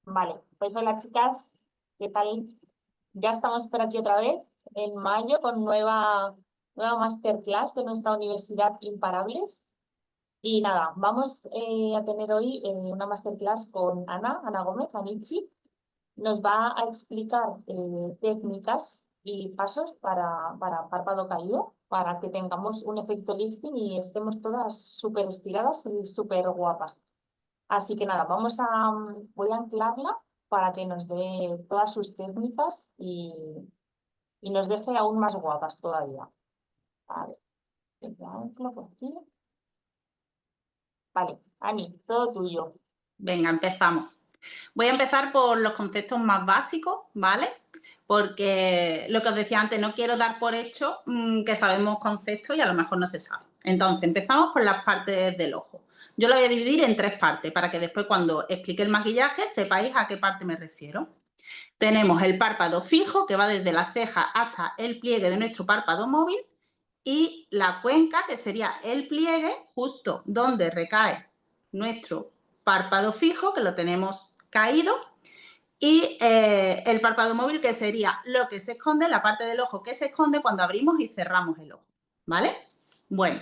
Vale, pues hola chicas, ¿qué tal? Ya estamos por aquí otra vez en mayo con nueva masterclass de nuestra universidad Imparables. Y nada, vamos a tener hoy una masterclass con Ana Gómez, Anichi. Nos va a explicar técnicas y pasos para párpado caído, para que tengamos un efecto lifting y estemos todas súper estiradas y súper guapas. Así que nada, voy a anclarla para que nos dé todas sus técnicas y nos deje aún más guapas todavía. A ver, la anclo por aquí. Vale, Ani, todo tuyo. Venga, empezamos. Voy a empezar por los conceptos más básicos, ¿vale? Porque lo que os decía antes, no quiero dar por hecho que sabemos conceptos y a lo mejor no se sabe. Entonces, empezamos por las partes del ojo. Yo lo voy a dividir en 3 partes para que después cuando explique el maquillaje sepáis a qué parte me refiero. Tenemos el párpado fijo, que va desde la ceja hasta el pliegue de nuestro párpado móvil, y la cuenca, que sería el pliegue justo donde recae nuestro párpado fijo, que lo tenemos caído, y el párpado móvil, que sería lo que se esconde, la parte del ojo que se esconde cuando abrimos y cerramos el ojo, ¿vale? Bueno,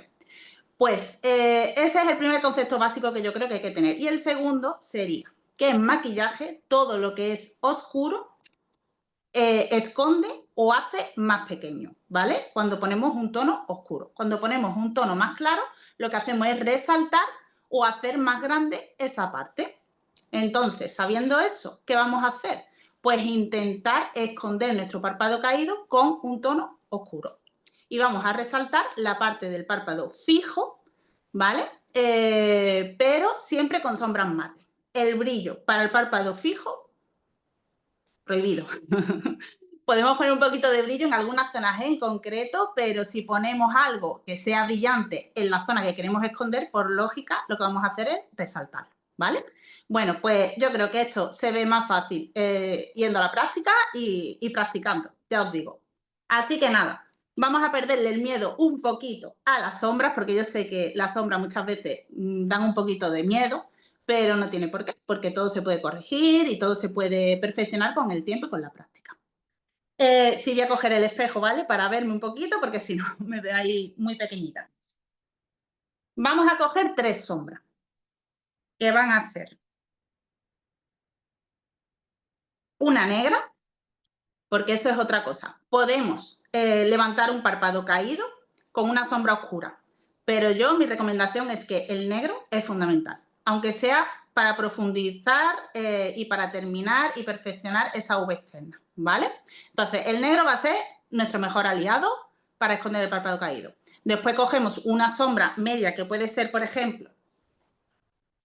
pues ese es el primer concepto básico que yo creo que hay que tener. Y el segundo sería que en maquillaje todo lo que es oscuro esconde o hace más pequeño, ¿vale? Cuando ponemos un tono oscuro. Cuando ponemos un tono más claro, lo que hacemos es resaltar o hacer más grande esa parte. Entonces, sabiendo eso, ¿qué vamos a hacer? Pues intentar esconder nuestro párpado caído con un tono oscuro. Y vamos a resaltar la parte del párpado fijo, ¿vale? Pero siempre con sombras mate. El brillo para el párpado fijo, prohibido. Podemos poner un poquito de brillo en algunas zonas en concreto, pero si ponemos algo que sea brillante en la zona que queremos esconder, por lógica, lo que vamos a hacer es resaltarlo, ¿vale? Bueno, pues yo creo que esto se ve más fácil yendo a la práctica y practicando, ya os digo. Así que nada, vamos a perderle el miedo un poquito a las sombras, porque yo sé que las sombras muchas veces dan un poquito de miedo, pero no tiene por qué, porque todo se puede corregir y todo se puede perfeccionar con el tiempo y con la práctica. Sí, voy a coger el espejo, ¿vale? Para verme un poquito, porque si no me veo ahí muy pequeñita. Vamos a coger 3 sombras, que van a ser una negra, porque eso es otra cosa. Podemos levantar un párpado caído con una sombra oscura, pero mi recomendación es que el negro es fundamental, aunque sea para profundizar y para terminar y perfeccionar esa V externa, ¿vale? Entonces, el negro va a ser nuestro mejor aliado para esconder el párpado caído. Después cogemos una sombra media que puede ser, por ejemplo,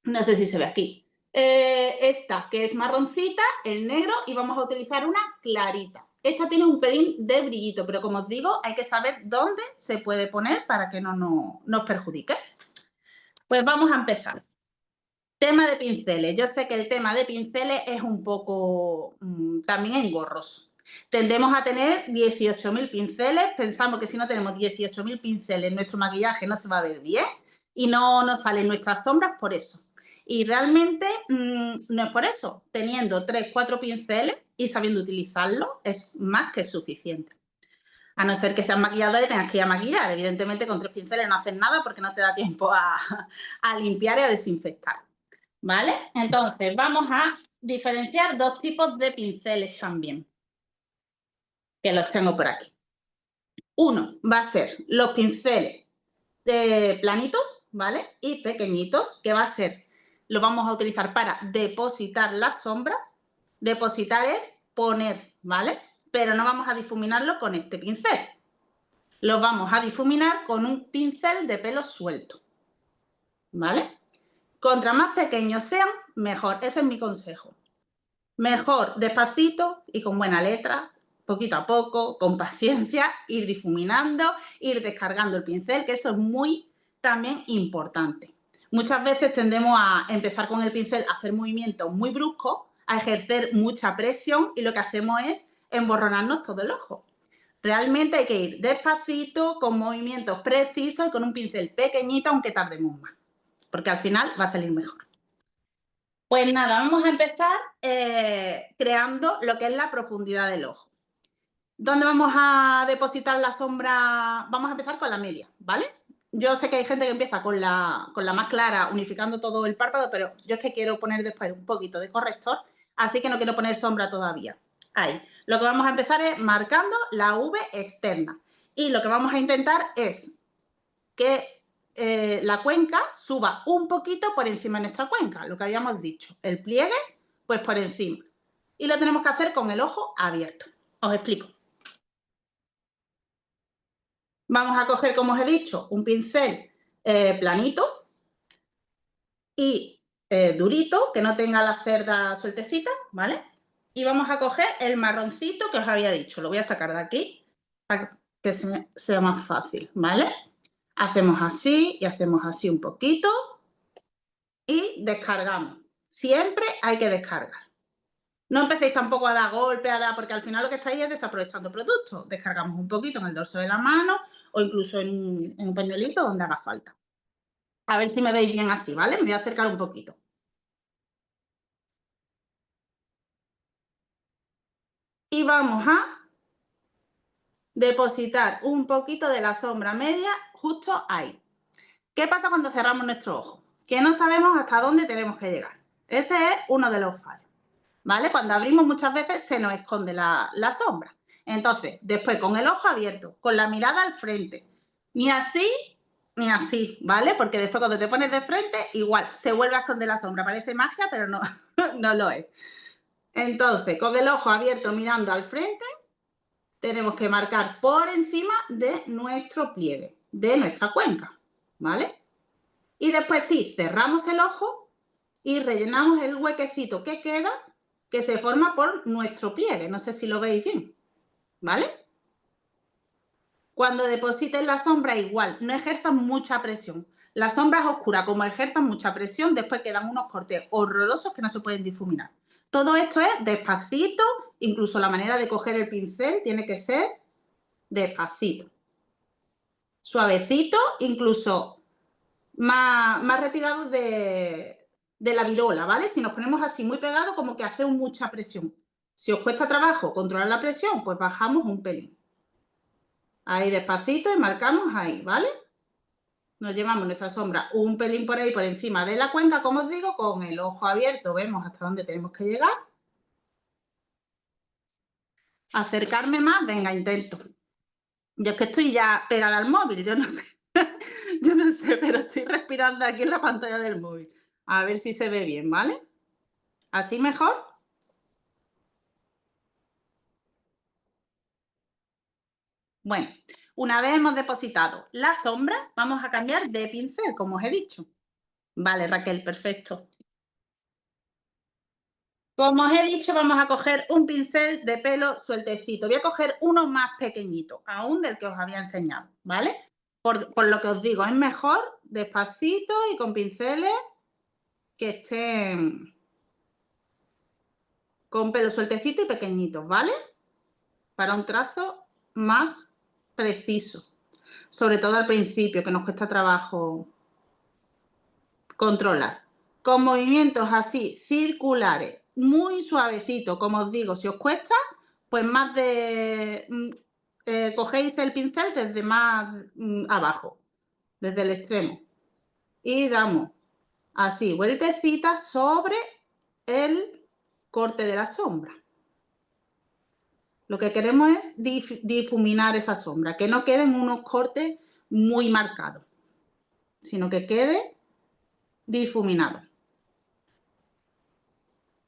no sé si se ve aquí, esta que es marroncita, el negro, y vamos a utilizar una clarita. Esta tiene un pelín de brillito, pero como os digo, hay que saber dónde se puede poner para que no nos perjudique. Pues vamos a empezar. Tema de pinceles. Yo sé que el tema de pinceles es un poco también engorroso. Tendemos a tener 18.000 pinceles. Pensamos que si no tenemos 18.000 pinceles, nuestro maquillaje no se va a ver bien y no nos salen nuestras sombras por eso. Y realmente no es por eso. Teniendo 3, 4 pinceles y sabiendo utilizarlos es más que suficiente. A no ser que seas maquillador y tengas que ir a maquillar. Evidentemente con 3 pinceles no haces nada porque no te da tiempo a limpiar y a desinfectar. ¿Vale? Entonces, vamos a diferenciar 2 tipos de pinceles también, que los tengo por aquí. Uno va a ser los pinceles planitos, ¿vale? Y pequeñitos, que va a ser, lo vamos a utilizar para depositar la sombra. Depositar es poner, ¿vale? Pero no vamos a difuminarlo con este pincel. Lo vamos a difuminar con un pincel de pelo suelto, ¿vale? Contra más pequeños sean, mejor. Ese es mi consejo. Mejor despacito y con buena letra, poquito a poco, con paciencia, ir difuminando, ir descargando el pincel, que eso es muy también importante. Muchas veces tendemos a empezar con el pincel a hacer movimientos muy bruscos, a ejercer mucha presión y lo que hacemos es emborronarnos todo el ojo. Realmente hay que ir despacito, con movimientos precisos y con un pincel pequeñito, aunque tardemos más, porque al final va a salir mejor. Pues nada, vamos a empezar creando lo que es la profundidad del ojo. ¿Dónde vamos a depositar la sombra? Vamos a empezar con la media, ¿vale? Yo sé que hay gente que empieza con la más clara, unificando todo el párpado, pero yo es que quiero poner después un poquito de corrector, así que no quiero poner sombra todavía. Ahí. Lo que vamos a empezar es marcando la V externa. Y lo que vamos a intentar es que la cuenca suba un poquito por encima de nuestra cuenca, lo que habíamos dicho. El pliegue, pues por encima. Y lo tenemos que hacer con el ojo abierto. Os explico. Vamos a coger, como os he dicho, un pincel planito y durito, que no tenga las cerdas sueltecitas, ¿vale? Y vamos a coger el marroncito que os había dicho. Lo voy a sacar de aquí para que sea más fácil, ¿vale? Hacemos así y hacemos así un poquito y descargamos. Siempre hay que descargar. No empecéis tampoco a dar golpes, porque al final lo que estáis es desaprovechando productos. Descargamos un poquito en el dorso de la mano o incluso en un pañuelito donde haga falta. A ver si me veis bien así, ¿vale? Me voy a acercar un poquito. Y vamos a depositar un poquito de la sombra media justo ahí. ¿Qué pasa cuando cerramos nuestro ojo? Que no sabemos hasta dónde tenemos que llegar. Ese es uno de los fallos, ¿vale? Cuando abrimos muchas veces se nos esconde la sombra. Entonces, después con el ojo abierto, con la mirada al frente, ni así ni así, ¿vale? Porque después cuando te pones de frente, igual, se vuelve a esconder la sombra. Parece magia, pero no, no lo es. Entonces, con el ojo abierto mirando al frente, tenemos que marcar por encima de nuestro pliegue, de nuestra cuenca, ¿vale? Y después sí, cerramos el ojo y rellenamos el huequecito que queda, que se forma por nuestro pliegue. No sé si lo veis bien, ¿vale? Cuando depositen la sombra, igual, no ejerzan mucha presión. La sombra es oscura, como ejerzan mucha presión, después quedan unos cortes horrorosos que no se pueden difuminar. Todo esto es despacito, incluso la manera de coger el pincel tiene que ser despacito. Suavecito, incluso más retirado de la virola, ¿vale? Si nos ponemos así muy pegados, como que hace mucha presión. Si os cuesta trabajo controlar la presión, pues bajamos un pelín. Ahí despacito y marcamos ahí, ¿vale? Nos llevamos nuestra sombra un pelín por ahí por encima de la cuenca, como os digo, con el ojo abierto vemos hasta dónde tenemos que llegar. Acercarme más, venga, intento. Yo es que estoy ya pegada al móvil, yo no sé, yo no sé, pero estoy respirando aquí en la pantalla del móvil. A ver si se ve bien, ¿vale? ¿Así mejor? Bueno, una vez hemos depositado la sombra, vamos a cambiar de pincel, como os he dicho. Vale, Raquel, perfecto. Como os he dicho, vamos a coger un pincel de pelo sueltecito. Voy a coger uno más pequeñito, aún del que os había enseñado, ¿vale? Por lo que os digo, es mejor despacito y con pinceles que estén con pelo sueltecito y pequeñitos, ¿vale? Para un trazo más preciso. Sobre todo al principio, que nos cuesta trabajo controlar. Con movimientos así, circulares, muy suavecito, como os digo, si os cuesta, pues más de... cogéis el pincel desde más abajo, desde el extremo. Y damos así, vueltecitas sobre el corte de la sombra. Lo que queremos es difuminar esa sombra, que no queden unos cortes muy marcados, sino que quede difuminado.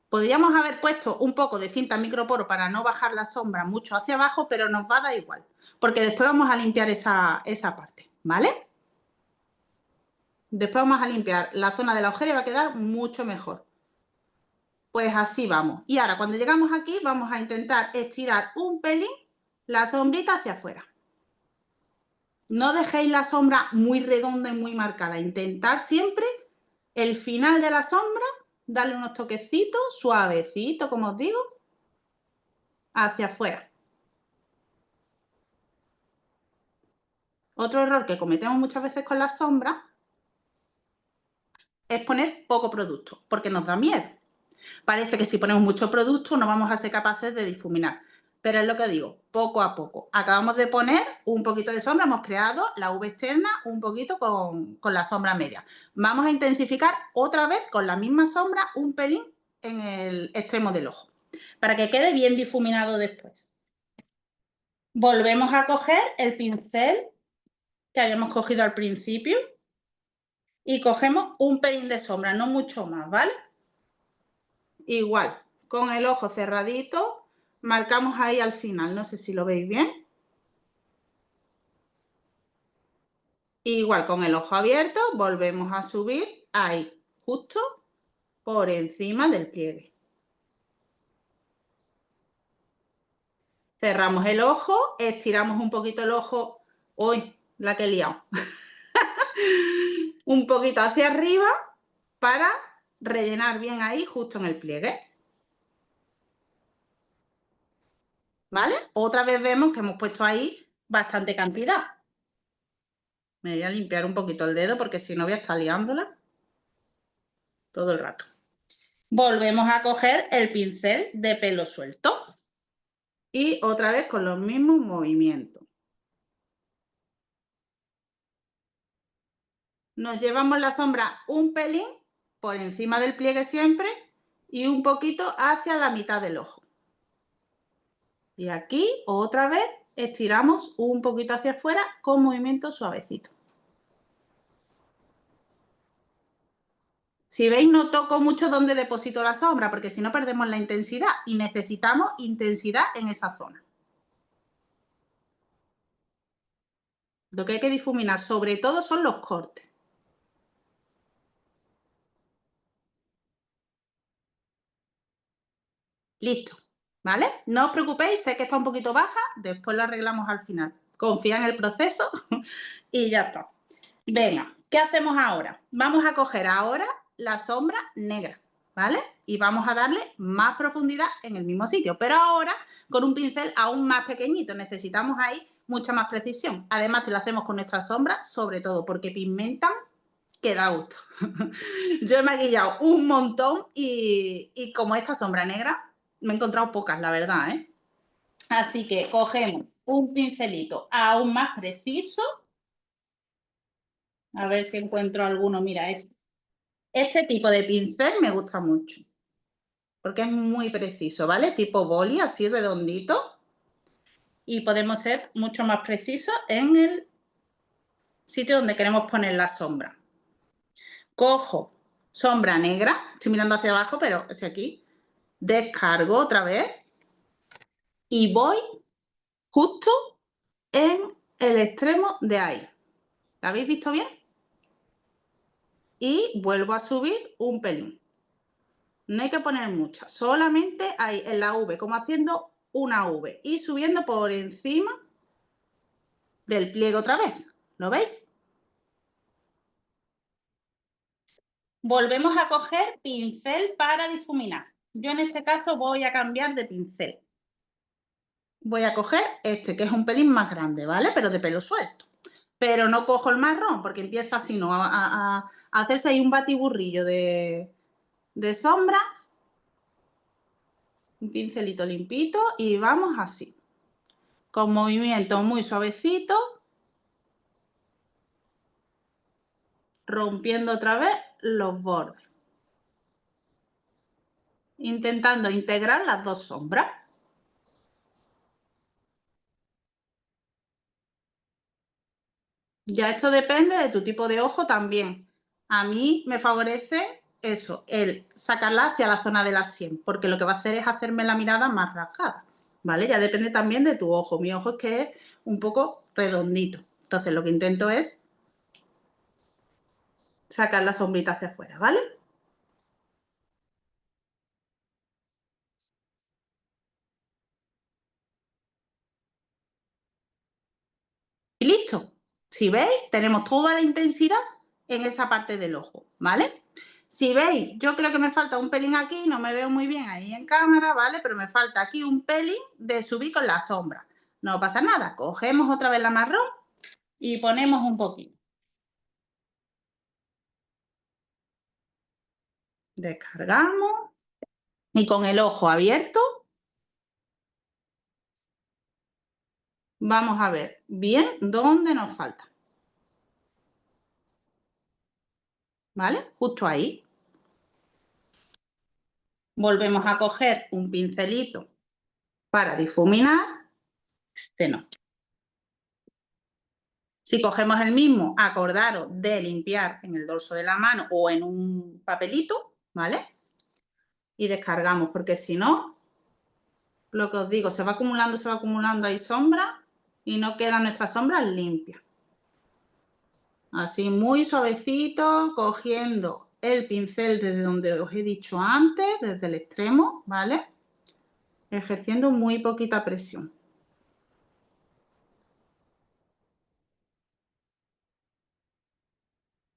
Podríamos haber puesto un poco de cinta microporo para no bajar la sombra mucho hacia abajo, pero nos va a dar igual, porque después vamos a limpiar esa parte, ¿vale? Después vamos a limpiar la zona de la ojera y va a quedar mucho mejor. Pues así vamos. Y ahora, cuando llegamos aquí, vamos a intentar estirar un pelín la sombrita hacia afuera. No dejéis la sombra muy redonda y muy marcada. Intentar siempre el final de la sombra, darle unos toquecitos, suavecito, como os digo, hacia afuera. Otro error que cometemos muchas veces con las sombras es poner poco producto, porque nos da miedo. Parece que si ponemos mucho producto no vamos a ser capaces de difuminar. Pero es lo que digo, poco a poco. Acabamos de poner un poquito de sombra, hemos creado la V externa un poquito con la sombra media. Vamos a intensificar otra vez con la misma sombra un pelín en el extremo del ojo, para que quede bien difuminado después. Volvemos a coger el pincel que habíamos cogido al principio y cogemos un pelín de sombra, no mucho más, ¿vale? Igual, con el ojo cerradito, marcamos ahí al final, no sé si lo veis bien. Igual, con el ojo abierto, volvemos a subir ahí, justo por encima del pliegue. Cerramos el ojo, estiramos un poquito el ojo. ¡Uy! La que he liado. Un poquito hacia arriba para rellenar bien ahí, justo en el pliegue. ¿Vale? Otra vez vemos que hemos puesto ahí bastante cantidad. Me voy a limpiar un poquito el dedo porque si no voy a estar liándola todo el rato. Volvemos a coger el pincel de pelo suelto. Y otra vez con los mismos movimientos. Nos llevamos la sombra un pelín por encima del pliegue siempre y un poquito hacia la mitad del ojo. Y aquí otra vez estiramos un poquito hacia afuera con movimientos suavecitos. Si veis, no toco mucho donde deposito la sombra porque si no perdemos la intensidad y necesitamos intensidad en esa zona. Lo que hay que difuminar sobre todo son los cortes. Listo, ¿vale? No os preocupéis, sé que está un poquito baja, después lo arreglamos al final. Confía en el proceso y ya está. Venga, ¿qué hacemos ahora? Vamos a coger ahora la sombra negra, ¿vale? Y vamos a darle más profundidad en el mismo sitio, pero ahora con un pincel aún más pequeñito. Necesitamos ahí mucha más precisión. Además, si lo hacemos con nuestra sombra, sobre todo porque pigmentan, que da gusto. Yo he maquillado un montón y como esta sombra negra, me he encontrado pocas, la verdad, ¿eh? Así que cogemos un pincelito aún más preciso. A ver si encuentro alguno. Mira, este tipo de pincel me gusta mucho. Porque es muy preciso, ¿vale? Tipo boli, así redondito. Y podemos ser mucho más precisos en el sitio donde queremos poner la sombra. Cojo sombra negra. Estoy mirando hacia abajo, pero estoy aquí. Descargo otra vez. Y voy justo en el extremo de ahí. ¿La habéis visto bien? Y vuelvo a subir un pelín. No hay que poner mucha, solamente ahí en la V, como haciendo una V y subiendo por encima del pliegue otra vez. ¿Lo veis? Volvemos a coger pincel para difuminar. Yo en este caso voy a cambiar de pincel. Voy a coger este, que es un pelín más grande, ¿vale? Pero de pelo suelto. Pero no cojo el marrón, porque empieza así, ¿no? A hacerse ahí un batiburrillo de sombra. Un pincelito limpito y vamos así. Con movimientos muy suavecitos. Rompiendo otra vez los bordes. Intentando integrar las dos sombras. Ya esto depende de tu tipo de ojo también. A mí me favorece eso, el sacarla hacia la zona de la sien, porque lo que va a hacer es hacerme la mirada más rasgada, ¿vale? Ya depende también de tu ojo. Mi ojo es que es un poco redondito. Entonces lo que intento es sacar la sombrita hacia afuera, ¿vale? Y listo. Si veis, tenemos toda la intensidad en esa parte del ojo, ¿vale? Si veis, yo creo que me falta un pelín aquí, no me veo muy bien ahí en cámara, ¿vale? Pero me falta aquí un pelín de subir con la sombra. No pasa nada, cogemos otra vez la marrón y ponemos un poquito. Descargamos. Y con el ojo abierto vamos a ver bien dónde nos falta. ¿Vale? Justo ahí. Volvemos a coger un pincelito para difuminar. Este no. Si cogemos el mismo, acordaros de limpiar en el dorso de la mano o en un papelito, ¿vale? Y descargamos, porque si no, lo que os digo, se va acumulando ahí sombra y no quedan nuestras sombras limpias. Así muy suavecito, cogiendo el pincel desde donde os he dicho antes, desde el extremo, ¿vale? Ejerciendo muy poquita presión.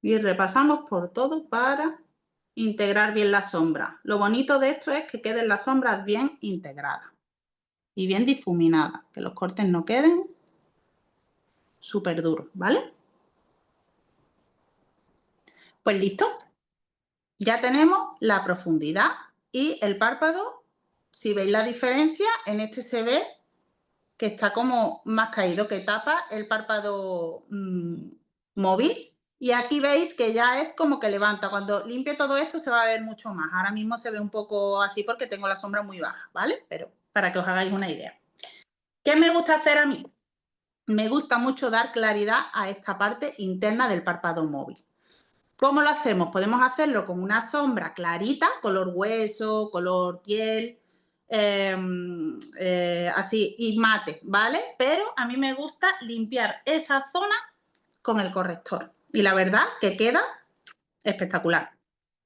Y repasamos por todo para integrar bien la sombra. Lo bonito de esto es que queden las sombras bien integradas y bien difuminadas, que los cortes no queden súper duros, ¿vale? Pues listo. Ya tenemos la profundidad y el párpado. Si veis la diferencia, en este se ve que está como más caído, que tapa el párpado móvil. Y aquí veis que ya es como que levanta. Cuando limpie todo esto se va a ver mucho más. Ahora mismo se ve un poco así porque tengo la sombra muy baja, ¿vale? Pero para que os hagáis una idea. ¿Qué me gusta hacer a mí? Me gusta mucho dar claridad a esta parte interna del párpado móvil. ¿Cómo lo hacemos? Podemos hacerlo con una sombra clarita, color hueso, color piel, así, y mate, ¿vale? Pero a mí me gusta limpiar esa zona con el corrector. Y la verdad que queda espectacular.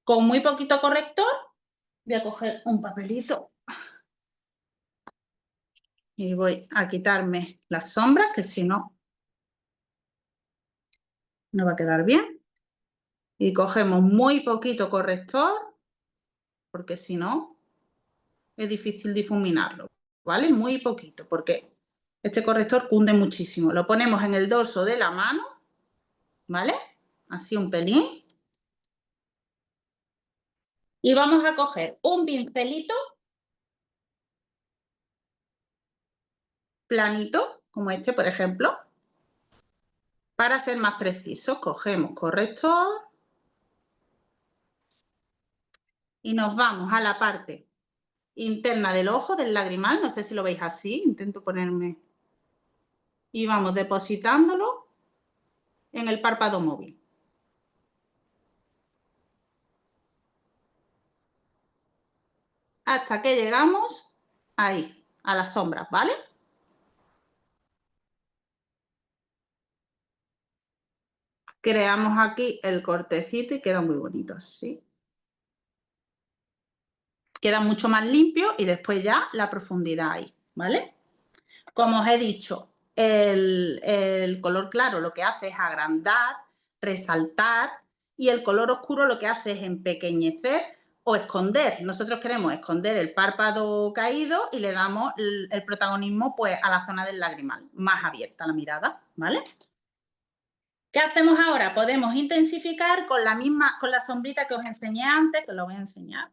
Con muy poquito corrector, voy a coger un papelito y voy a quitarme las sombras, que si no, no va a quedar bien. Y cogemos muy poquito corrector, porque si no, es difícil difuminarlo, ¿vale? Muy poquito, porque este corrector cunde muchísimo. Lo ponemos en el dorso de la mano, ¿vale? Así un pelín. Y vamos a coger un pincelito planito, como este, por ejemplo. Para ser más precisos, cogemos corrector y nos vamos a la parte interna del ojo, del lagrimal. No sé si lo veis así, intento ponerme. Y vamos depositándolo en el párpado móvil. Hasta que llegamos ahí, a las sombras, ¿vale? Creamos aquí el cortecito y queda muy bonito así. Queda mucho más limpio y después ya la profundidad ahí, ¿vale? Como os he dicho, el color claro lo que hace es agrandar, resaltar, y el color oscuro lo que hace es empequeñecer o esconder. Nosotros queremos esconder el párpado caído y le damos el protagonismo pues a la zona del lagrimal, más abierta la mirada, ¿vale? ¿Qué hacemos ahora? Podemos intensificar con la sombrita que os enseñé antes, que lo voy a enseñar,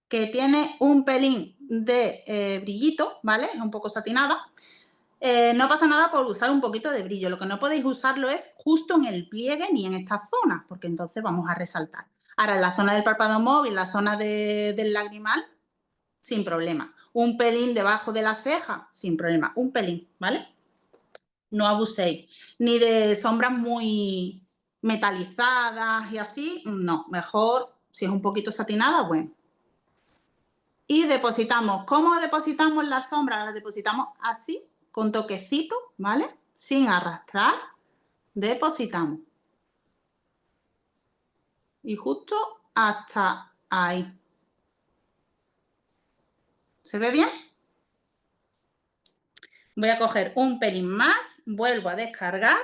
que tiene un pelín de brillito, ¿vale? Es un poco satinada. No pasa nada por usar un poquito de brillo. Lo que no podéis usarlo es justo en el pliegue ni en esta zona, porque entonces vamos a resaltar. Ahora, en la zona del párpado móvil, la zona del lagrimal, sin problema. Un pelín debajo de la ceja, sin problema. Un pelín, ¿vale? No abuséis. Ni de sombras muy metalizadas y así, no. Mejor, si es un poquito satinada, bueno. Y depositamos. ¿Cómo depositamos la sombra? La depositamos así, con toquecito, ¿vale? Sin arrastrar. Depositamos. Y justo hasta ahí. ¿Se ve bien? Voy a coger un pelín más, vuelvo a descargar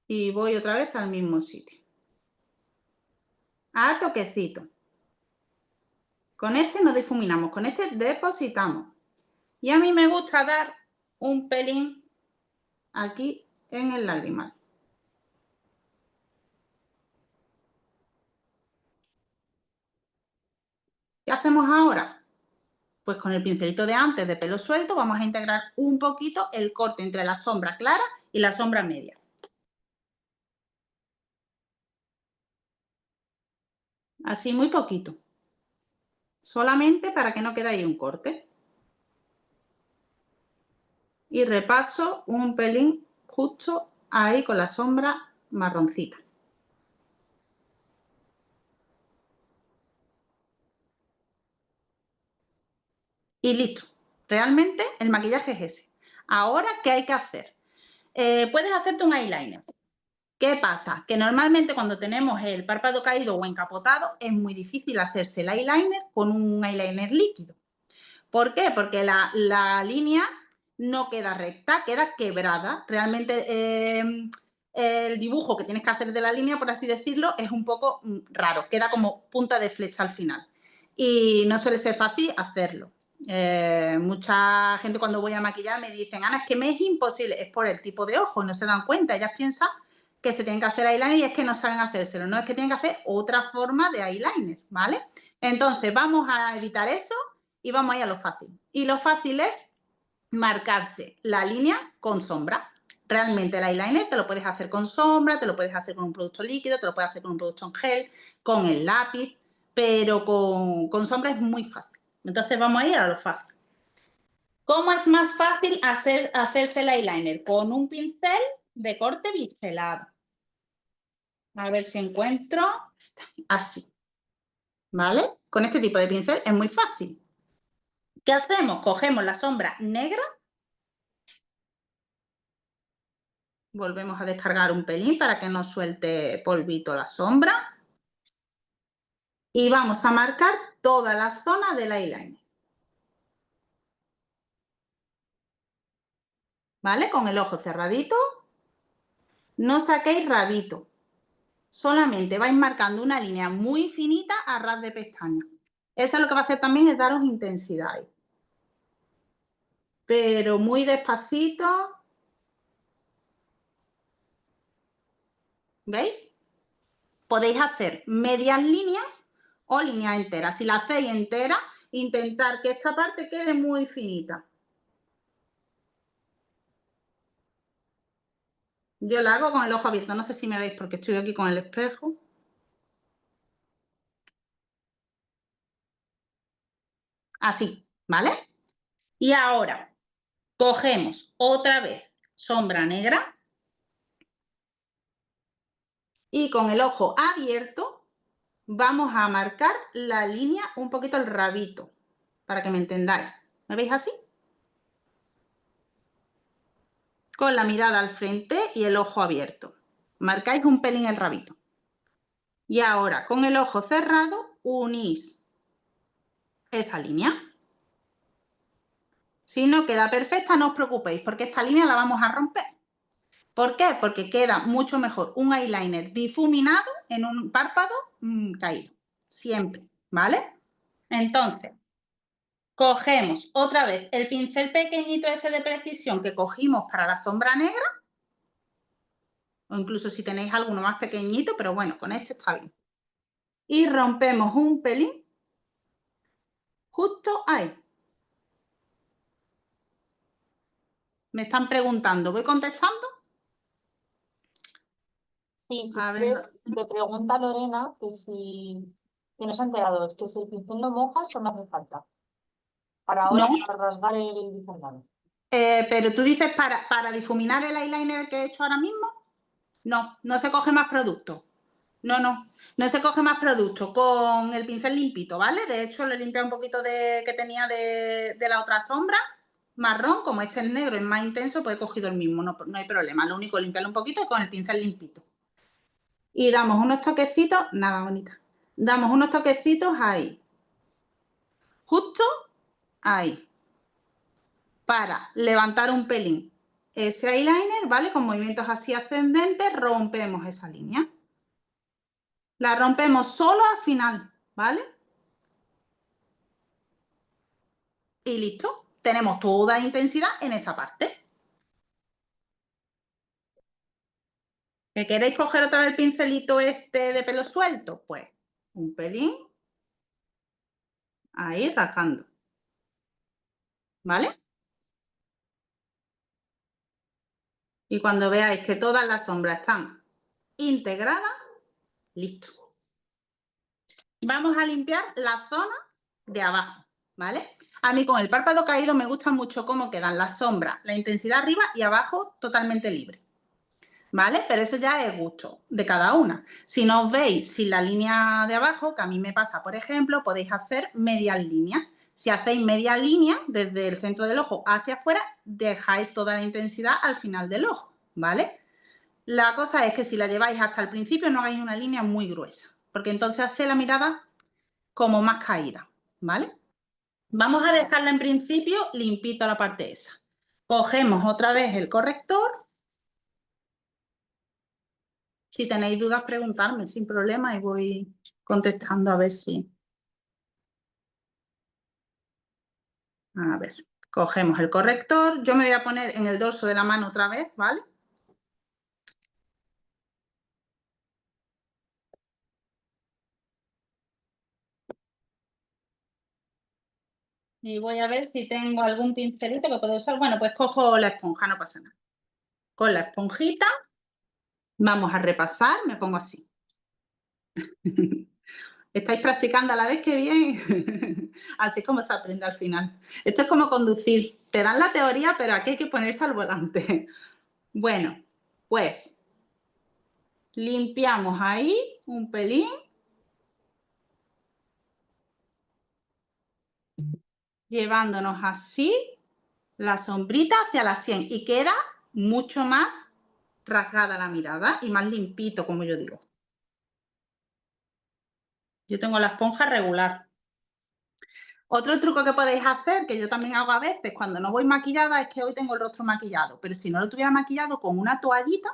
y voy otra vez al mismo sitio. A toquecito. Con este no difuminamos, con este depositamos. Y a mí me gusta dar un pelín aquí en el lagrimal. ¿Qué hacemos ahora? Pues con el pincelito de antes de pelo suelto vamos a integrar un poquito el corte entre la sombra clara y la sombra media. Así muy poquito. Solamente para que no quede ahí un corte. Y repaso un pelín justo ahí con la sombra marroncita. Y listo. Realmente el maquillaje es ese. Ahora, ¿qué hay que hacer? Puedes hacerte un eyeliner. ¿Qué pasa? Que normalmente cuando tenemos el párpado caído o encapotado es muy difícil hacerse el eyeliner con un eyeliner líquido. ¿Por qué? Porque la línea no queda recta, queda quebrada. Realmente el dibujo que tienes que hacer de la línea, por así decirlo, es un poco raro. Queda como punta de flecha al final. Y no suele ser fácil hacerlo. Mucha gente cuando voy a maquillar me dicen, Ana, es que me es imposible. Es por el tipo de ojo, no se dan cuenta. Ellas piensan que se tienen que hacer eyeliner y es que no saben hacérselo. No, es que tienen que hacer otra forma de eyeliner, ¿vale? Entonces, vamos a evitar eso y vamos a ir a lo fácil. Y lo fácil es marcarse la línea con sombra. Realmente el eyeliner te lo puedes hacer con sombra, te lo puedes hacer con un producto líquido, te lo puedes hacer con un producto en gel, con el lápiz, pero con sombra es muy fácil. Entonces vamos a ir a lo fácil. ¿Cómo es más fácil hacerse el eyeliner? Con un pincel de corte biselado. A ver si encuentro así. ¿Vale? Con este tipo de pincel es muy fácil. ¿Qué hacemos? Cogemos la sombra negra. Volvemos a descargar un pelín para que no suelte polvito la sombra. Y vamos a marcar toda la zona del eyeliner. ¿Vale? Con el ojo cerradito. No saquéis rabito. Solamente vais marcando una línea muy finita a ras de pestaña. Eso lo que va a hacer también es daros intensidad ahí. Pero muy despacito. ¿Veis? Podéis hacer medias líneas o líneas enteras. Si la hacéis entera, intentar que esta parte quede muy finita. Yo la hago con el ojo abierto. No sé si me veis porque estoy aquí con el espejo. Así, ¿vale? Y ahora cogemos otra vez sombra negra y con el ojo abierto vamos a marcar la línea, un poquito el rabito, para que me entendáis. ¿Me veis así? Con la mirada al frente y el ojo abierto. Marcáis un pelín el rabito. Y ahora con el ojo cerrado unís esa línea. Si no queda perfecta, no os preocupéis, porque esta línea la vamos a romper. ¿Por qué? Porque queda mucho mejor un eyeliner difuminado en un párpado caído. Siempre, ¿vale? Entonces, cogemos otra vez el pincel pequeñito ese de precisión que cogimos para la sombra negra, o incluso si tenéis alguno más pequeñito, pero bueno, con este está bien. Y rompemos un pelín justo ahí. Me están preguntando, ¿voy contestando? Sí, si A ver. quieres, te pregunta Lorena que no se ha enterado, que si el pincel lo mojas o no hace falta. Para ahora, No, para rasgar el biformado. pero tú dices para difuminar el eyeliner que he hecho ahora mismo. No, no se coge más producto. No se coge más producto con el pincel limpito, ¿vale? De hecho, le he limpiado un poquito que tenía de la otra sombra, marrón, como este es negro, es más intenso, pues he cogido el mismo, no hay problema. Lo único, limpiarlo un poquito con el pincel limpito. Y damos unos toquecitos, nada bonita, damos unos toquecitos ahí, justo ahí, para levantar un pelín ese eyeliner, ¿vale? Con movimientos así ascendentes, rompemos esa línea. La rompemos solo al final, ¿vale? Y listo. Tenemos toda la intensidad en esa parte. ¿Que queréis coger otra vez el pincelito este de pelo suelto? Pues un pelín. ahí rasgando. ¿Vale? Y cuando veáis que todas las sombras están integradas, listo. Vamos a limpiar la zona de abajo, ¿vale? A mí con el párpado caído me gusta mucho cómo quedan las sombras, la intensidad arriba y abajo totalmente libre, ¿vale? Pero eso ya es gusto de cada una. Si no os veis sin la línea de abajo, que a mí me pasa, por ejemplo, podéis hacer medias líneas. Si hacéis media línea desde el centro del ojo hacia afuera, dejáis toda la intensidad al final del ojo, ¿vale? La cosa es que si la lleváis hasta el principio no hagáis una línea muy gruesa, porque entonces hace la mirada como más caída, ¿vale? Vamos a dejarla en principio limpito la parte esa. Cogemos otra vez el corrector. Si tenéis dudas, preguntarme sin problema y voy contestando a ver si... A ver, cogemos el corrector. Yo me voy a poner en el dorso de la mano otra vez, ¿vale? Y voy a ver si tengo algún pincelito que pueda usar. Bueno, pues cojo la esponja, no pasa nada. Con la esponjita vamos a repasar, me pongo así. ¿Estáis practicando a la vez? ¡Qué bien! Así es como se aprende al final. Esto es como conducir. Te dan la teoría, pero aquí hay que ponerse al volante. Bueno, pues limpiamos ahí un pelín. Llevándonos así la sombrita hacia la sien. Y queda mucho más rasgada la mirada y más limpito, como yo digo. Yo tengo la esponja regular. Otro truco que podéis hacer, que yo también hago a veces cuando no voy maquillada, es que hoy tengo el rostro maquillado, pero si no lo tuviera maquillado, con una toallita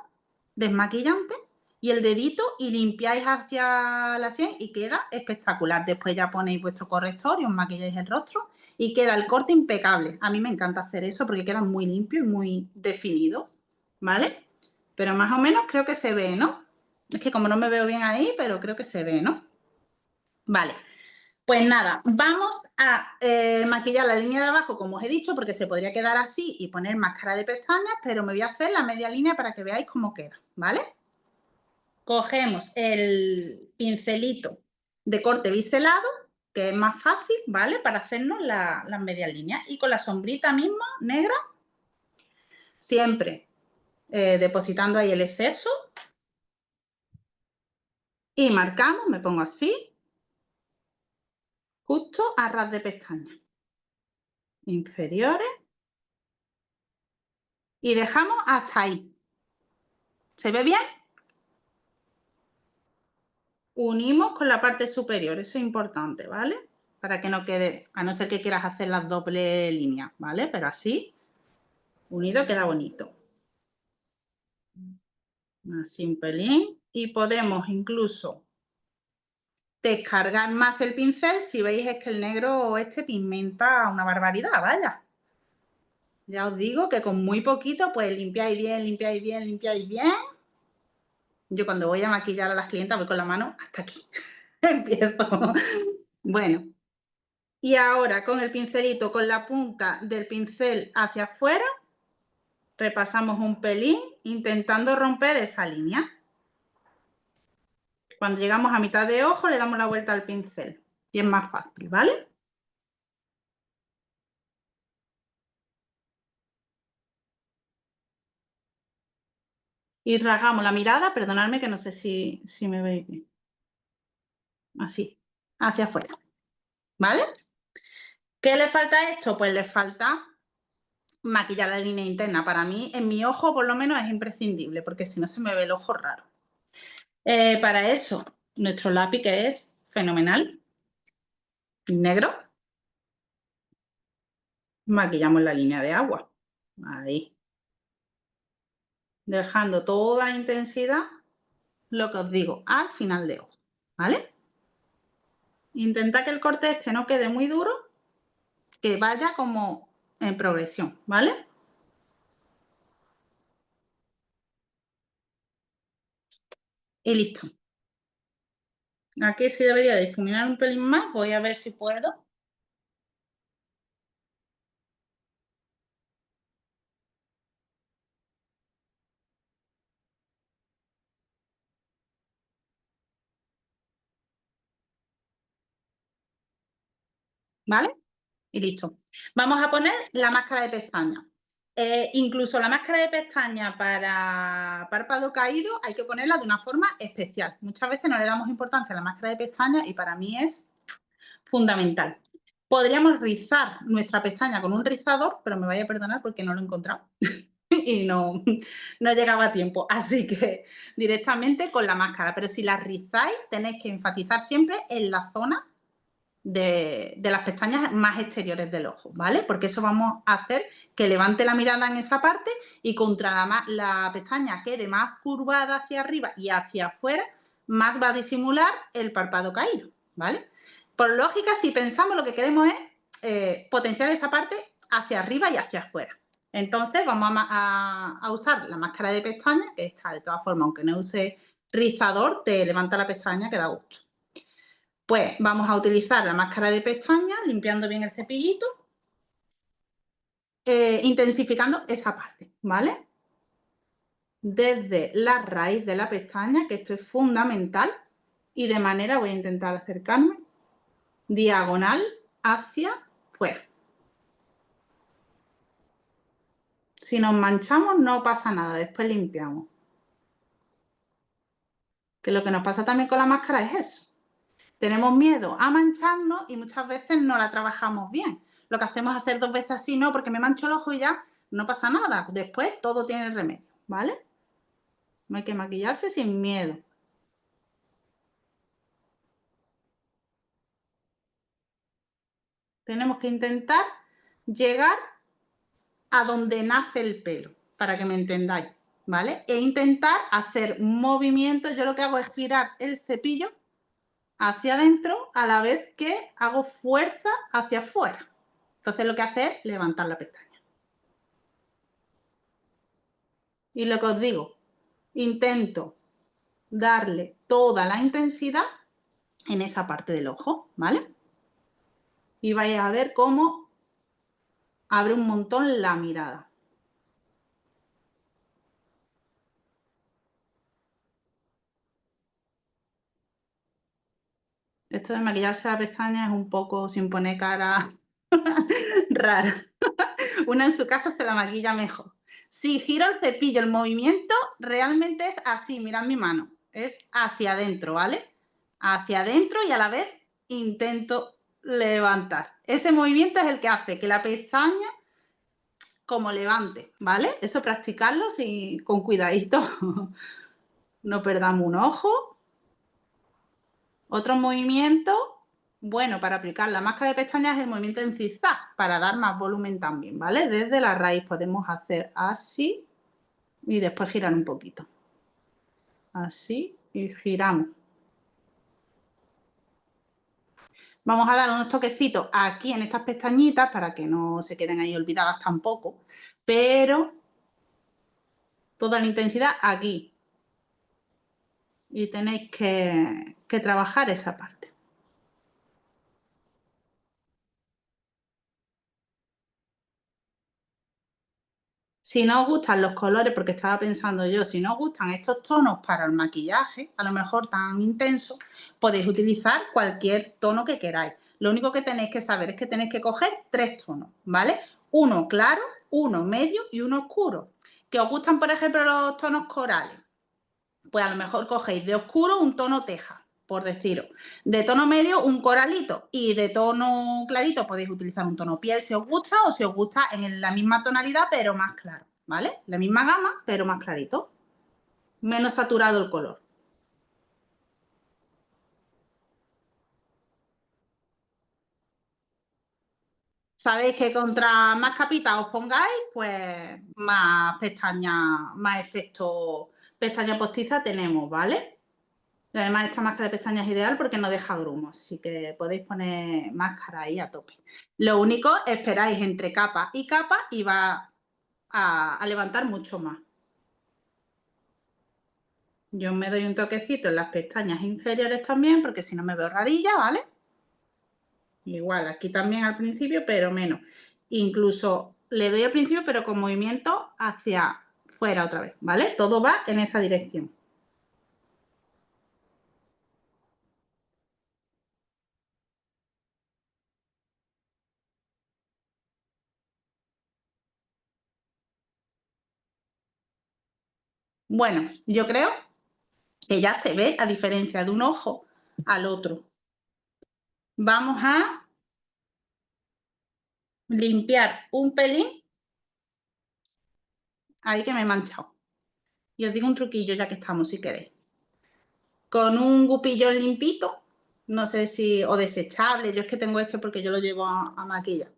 desmaquillante y el dedito y limpiáis hacia la sien y queda espectacular. Después ya ponéis vuestro corrector y os maquilláis el rostro y queda el corte impecable. A mí me encanta hacer eso porque queda muy limpio y muy definido, ¿vale? Pero más o menos creo que se ve, ¿no? Es que como no me veo bien ahí, pero creo que se ve, ¿no? Vale. Pues nada, vamos a maquillar la línea de abajo, como os he dicho, porque se podría quedar así y poner máscara de pestañas, pero me voy a hacer la media línea para que veáis cómo queda, ¿vale? Cogemos el pincelito de corte biselado, que es más fácil, ¿vale? Para hacernos las medias líneas. Y con la sombrita misma, negra, siempre depositando ahí el exceso. Y marcamos, me pongo así, justo a ras de pestaña. Inferiores. Y dejamos hasta ahí. ¿Se ve bien? Unimos con la parte superior, eso es importante, ¿vale? Para que no quede, a no ser que quieras hacer las doble líneas, ¿vale? Pero así, unido queda bonito. Así un pelín. Y podemos incluso descargar más el pincel. Si veis es que el negro este pigmenta una barbaridad, vaya. Ya os digo que con muy poquito pues limpiáis bien, limpiáis bien, limpiáis bien. Yo cuando voy a maquillar a las clientas voy con la mano hasta aquí. Empiezo. Bueno. Y ahora con el pincelito, con la punta del pincel hacia afuera, repasamos un pelín intentando romper esa línea. Cuando llegamos a mitad de ojo le damos la vuelta al pincel y es más fácil, ¿vale? Y rasgamos la mirada, perdonadme que no sé si me veis bien. Así, hacia afuera, ¿vale? ¿Qué le falta a esto? Pues le falta maquillar la línea interna. Para mí, en mi ojo por lo menos es imprescindible, porque si no se me ve el ojo raro. Para eso, nuestro lápiz que es fenomenal, negro, maquillamos la línea de agua, ahí, dejando toda la intensidad, lo que os digo, al final de ojo, ¿vale? Intenta que el corte este no quede muy duro, que vaya como en progresión, ¿vale? Y listo. Aquí sí debería difuminar un pelín más, voy a ver si puedo. ¿vale? Y listo. Vamos a poner la máscara de pestaña. Incluso la máscara de pestaña para párpado caído hay que ponerla de una forma especial. Muchas veces no le damos importancia a la máscara de pestaña y para mí es fundamental. Podríamos rizar nuestra pestaña con un rizador, pero me vaya a perdonar porque no lo he encontrado y no llegaba a tiempo. Así que directamente con la máscara. Pero si la rizáis, tenéis que enfatizar siempre en la zona de las pestañas más exteriores del ojo, ¿vale? Porque eso vamos a hacer que levante la mirada en esa parte y contra la pestaña quede más curvada hacia arriba y hacia afuera, más va a disimular el párpado caído, ¿vale? Por lógica, si pensamos, lo que queremos es potenciar esa parte hacia arriba y hacia afuera. Entonces vamos a usar la máscara de pestaña, que esta de todas formas, aunque no use rizador, te levanta la pestaña que da gusto. Pues vamos a utilizar la máscara de pestaña, limpiando bien el cepillito, intensificando esa parte, ¿vale? Desde la raíz de la pestaña, que esto es fundamental, y de manera, voy a intentar acercarme, diagonal hacia fuera. Si nos manchamos no pasa nada, después limpiamos. Que lo que nos pasa también con la máscara es eso. Tenemos miedo a mancharnos y muchas veces no la trabajamos bien. Lo que hacemos es hacer 2 veces así, no, porque me mancho el ojo y ya no pasa nada. Después todo tiene remedio, ¿vale? No hay que maquillarse sin miedo. Tenemos que intentar llegar a donde nace el pelo, para que me entendáis, ¿vale? E intentar hacer movimientos. Yo lo que hago es girar el cepillo hacia adentro a la vez que hago fuerza hacia afuera. Entonces lo que hace es levantar la pestaña. Y lo que os digo, intento darle toda la intensidad en esa parte del ojo, ¿vale? Y vais a ver cómo abre un montón la mirada. Esto de maquillarse la pestaña es un poco sin poner cara rara. Una en su casa se la maquilla mejor. Si giro el cepillo, el movimiento realmente es así, mirad mi mano. Es hacia adentro, ¿vale? Hacia adentro y a la vez intento levantar. Ese movimiento es el que hace que la pestaña como levante, ¿vale? Eso practicarlo con cuidadito. No perdamos un ojo. Otro movimiento, bueno, para aplicar la máscara de pestañas es el movimiento en zigzag, para dar más volumen también, ¿vale? Desde la raíz podemos hacer así y después girar un poquito. Así y giramos. Vamos a dar unos toquecitos aquí en estas pestañitas para que no se queden ahí olvidadas tampoco, pero toda la intensidad aquí. Y tenéis que trabajar esa parte. Si no os gustan los colores, porque estaba pensando yo, si no os gustan estos tonos para el maquillaje, a lo mejor tan intenso, podéis utilizar cualquier tono que queráis. Lo único que tenéis que saber es que tenéis que coger 3 tonos, ¿vale? Uno claro, uno medio y uno oscuro. ¿Que os gustan, por ejemplo, los tonos corales? Pues a lo mejor cogéis de oscuro un tono teja, por deciros. De tono medio un coralito y de tono clarito podéis utilizar un tono piel si os gusta o si os gusta en la misma tonalidad pero más claro, ¿vale? La misma gama pero más clarito. Menos saturado el color. Sabéis que contra más capitas os pongáis, pues más pestañas, más efecto pestaña postiza tenemos, ¿vale? Y además esta máscara de pestañas es ideal porque no deja grumos, así que podéis poner máscara ahí a tope. Lo único, esperáis entre capa y va a levantar mucho más. Yo me doy un toquecito en las pestañas inferiores también, porque si no me veo rarilla, ¿vale? Igual, aquí también al principio, pero menos. Incluso le doy al principio, pero con movimiento hacia fuera otra vez, ¿vale? Todo va en esa dirección. Bueno, yo creo que ya se ve a diferencia de un ojo al otro. Vamos a limpiar un pelín. Ahí que me he manchado. Y os digo un truquillo ya que estamos, si queréis. Con un gupillón limpito, no sé si, o desechable, yo es que tengo este porque yo lo llevo a maquillar.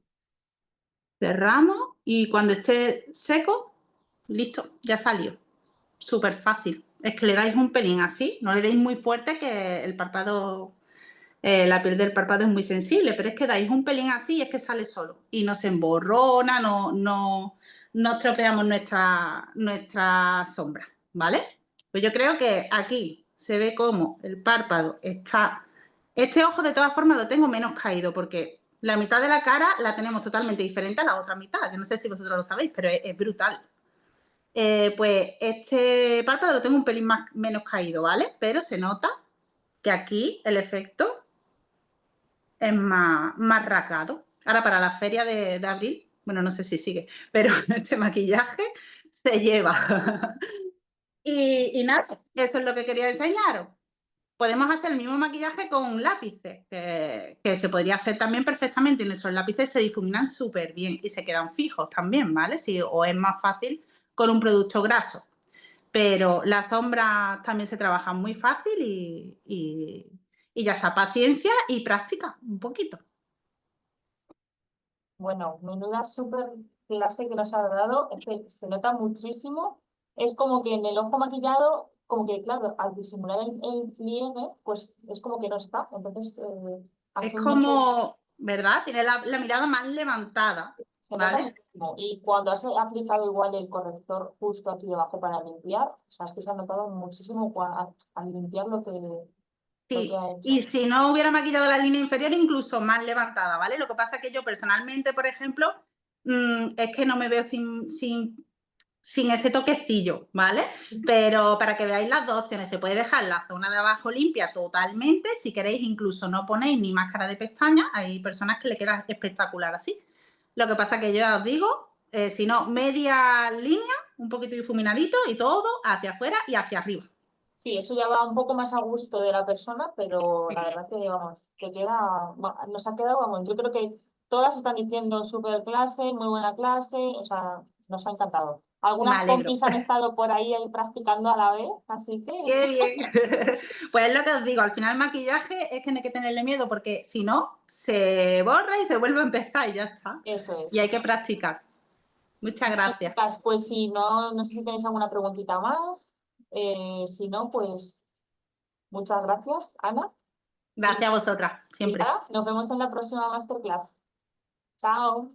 Cerramos y cuando esté seco, listo, ya salió. Súper fácil. Es que le dais un pelín así, no le deis muy fuerte que el párpado, la piel del párpado es muy sensible, pero es que dais un pelín así y es que sale solo. Y no se emborrona, no estropeamos nuestra sombra, ¿vale? Pues yo creo que aquí se ve como el párpado está... Este ojo de todas formas lo tengo menos caído porque la mitad de la cara la tenemos totalmente diferente a la otra mitad. Yo no sé si vosotros lo sabéis, pero es brutal. Pues este párpado lo tengo un pelín menos caído, ¿vale? Pero se nota que aquí el efecto es más rasgado. Ahora para la feria de abril, bueno, no sé si sigue, pero este maquillaje se lleva. Y nada, eso es lo que quería enseñaros. Podemos hacer el mismo maquillaje con lápices, que se podría hacer también perfectamente y nuestros lápices se difuminan súper bien y se quedan fijos también, ¿vale? Si, o es más fácil con un producto graso. Pero las sombras también se trabajan muy fácil y ya está, paciencia y práctica, un poquito. Bueno, menuda súper clase que nos ha dado, es que se nota muchísimo. Es como que en el ojo maquillado, como que claro, al disimular el pliegue, pues es como que no está. Entonces, Es hace un efecto, como, ¿verdad? Tiene la mirada más levantada, se nota ¿vale? muchísimo. Y cuando has aplicado igual el corrector justo aquí debajo para limpiar, o sea, es que se ha notado muchísimo al limpiar lo que Sí, ha hecho. y si no hubiera maquillado la línea inferior, incluso más levantada, ¿vale? Lo que pasa es que yo personalmente, por ejemplo, es que no me veo sin ese toquecillo, ¿vale? Pero para que veáis las dos opciones, se puede dejar la zona de abajo limpia totalmente. Si queréis, incluso no ponéis ni máscara de pestañas. Hay personas que le queda espectacular así. Lo que pasa que yo ya os digo, si no, media línea, un poquito difuminadito y todo hacia afuera y hacia arriba. Sí, eso ya va un poco más a gusto de la persona, pero la Sí. verdad que, vamos, que queda, nos ha quedado, vamos, yo creo que todas están diciendo súper clase, muy buena clase, o sea, nos ha encantado. Me Algunas alegro. compis han estado por ahí practicando a la vez, así que ¡Qué bien! Pues es lo que os digo, al final el maquillaje es que no hay que tenerle miedo porque si no, se borra y se vuelve a empezar y ya está. eso Y es. hay que practicar. Muchas Bueno, gracias. chicas, pues si no, no sé si tenéis alguna preguntita más, si no, pues muchas gracias, Ana, Gracias a vosotras, y siempre. nada, nos vemos en la próxima masterclass. Chao.